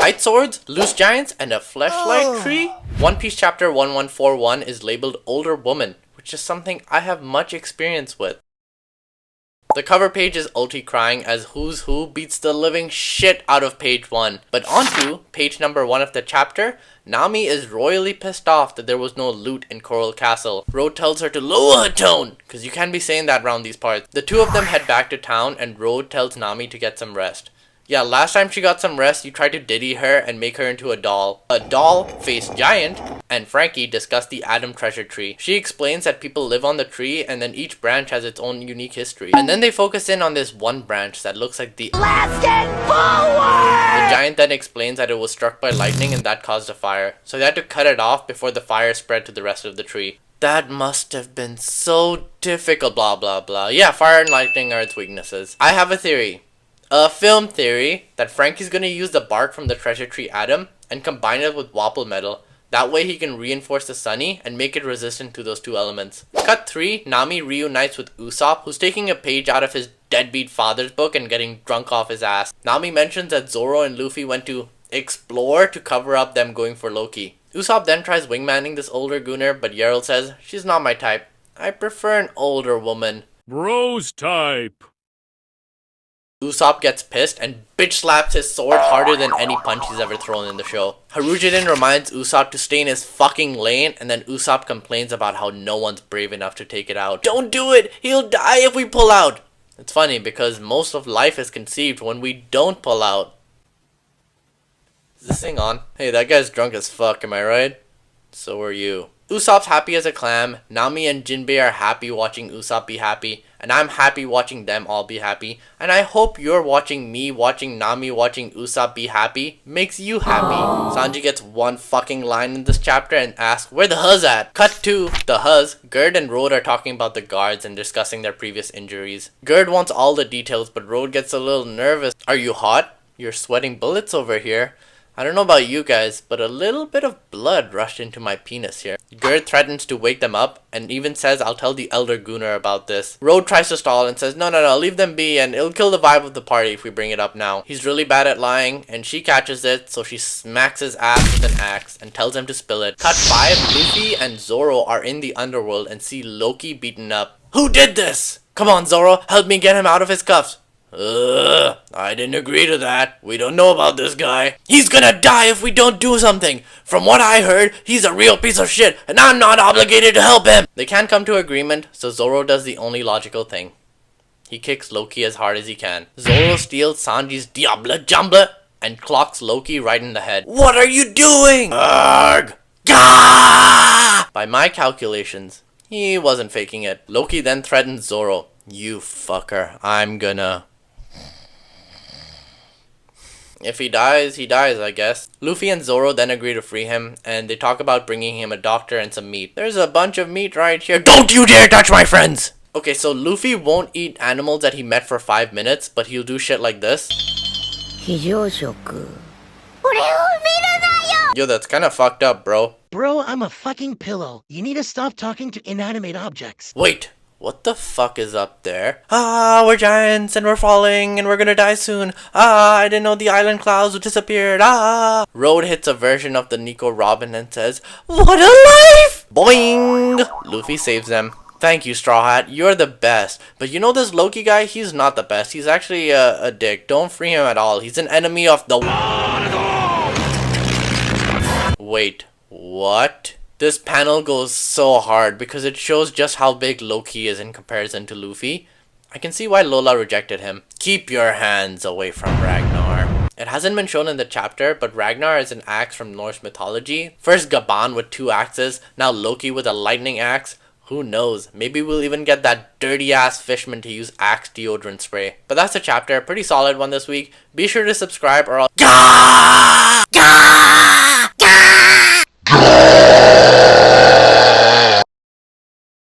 Light swords, loose giants, and a fleshlight tree? One Piece chapter 1141 is labeled Older Woman, which is something I have much experience with. The cover page is Ulti crying as Who's Who beats the living shit out of page 1. But onto page number 1 of the chapter, Nami is royally pissed off that there was no loot in Coral Castle. Road tells her to lower her tone, cause you can't be saying that around these parts. The two of them head back to town and Road tells Nami to get some rest. Yeah, last time she got some rest, you tried to diddy her and make her into a doll. A doll-faced giant and Frankie discuss the Adam treasure tree. She explains that people live on the tree and then each branch has its own unique history. And then they focus in on this one branch that looks like the Blast and Forward! The giant then explains that it was struck by lightning and that caused a fire. So they had to cut it off before the fire spread to the rest of the tree. That must have been so difficult, blah blah blah. Yeah, fire and lightning are its weaknesses. I have a theory. A film theory that Frankie's gonna use the bark from the treasure tree Adam and combine it with Wapple metal. That way he can reinforce the Sunny and make it resistant to those two elements. Cut 3, Nami reunites with Usopp, who's taking a page out of his deadbeat father's book and getting drunk off his ass. Nami mentions that Zoro and Luffy went to explore to cover up them going for Loki. Usopp then tries wingmanning this older gooner, but Yerl says, she's not my type. I prefer an older woman. Bros type. Usopp gets pissed and bitch slaps his sword harder than any punch he's ever thrown in the show. Harujin reminds Usopp to stay in his fucking lane and then Usopp complains about how no one's brave enough to take it out. Don't do it! He'll die if we pull out! It's funny because most of life is conceived when we don't pull out. Is this thing on? Hey, that guy's drunk as fuck, am I right? So are you. Usopp's happy as a clam, Nami and Jinbei are happy watching Usopp be happy, and I'm happy watching them all be happy, and I hope you're watching me watching Nami watching Usopp be happy makes you happy. Sanji gets one fucking line in this chapter and asks, where the Huz at? Cut to the Huz, Gerd and Road are talking about the guards and discussing their previous injuries. Gerd wants all the details, but Road gets a little nervous. Are you hot? You're sweating bullets over here. I don't know about you guys, but a little bit of blood rushed into my penis here. Gerd threatens to wake them up and even says I'll tell the elder Gooner about this. Road tries to stall and says no, leave them be and it'll kill the vibe of the party if we bring it up now. He's really bad at lying and she catches it, so she smacks his ass with an axe and tells him to spill it. Cut 5, Luffy and Zoro are in the underworld and see Loki beaten up. Who did this? Come on Zoro, help me get him out of his cuffs. I didn't agree to that. We don't know about this guy. He's gonna die if we don't do something. From what I heard, he's a real piece of shit, and I'm not obligated to help him. They can't come to agreement, so Zoro does the only logical thing. He kicks Loki as hard as he can. Zoro steals Sanji's Diablo Jumble and clocks Loki right in the head. What are you doing? Arg! Gah! By my calculations, he wasn't faking it. Loki then threatens Zoro. You fucker, I'm gonna... If he dies, I guess. Luffy and Zoro then agree to free him, and they talk about bringing him a doctor and some meat. There's a bunch of meat right here. Don't you dare touch my friends! Okay, so Luffy won't eat animals that he met for 5 minutes, but he'll do shit like this. Yo, that's kinda fucked up, bro. Bro, I'm a fucking pillow. You need to stop talking to inanimate objects. Wait. What the fuck is up there? We're giants and we're falling and we're gonna die soon. I didn't know the island clouds disappeared. Road hits a version of the Nico Robin and says, what a life! Boing! Luffy saves them. Thank you, Straw Hat. You're the best. But you know this Loki guy? He's not the best. He's actually a dick. Don't free him at all. He's an enemy of the... Wait, what? This panel goes so hard because it shows just how big Loki is in comparison to Luffy. I can see why Lola rejected him. Keep your hands away from Ragnar. It hasn't been shown in the chapter, but Ragnar is an axe from Norse mythology. First Gaban with 2 axes, now Loki with a lightning axe. Who knows, maybe we'll even get that dirty ass fishman to use axe deodorant spray. But that's the chapter, pretty solid one this week. Be sure to subscribe or I'll...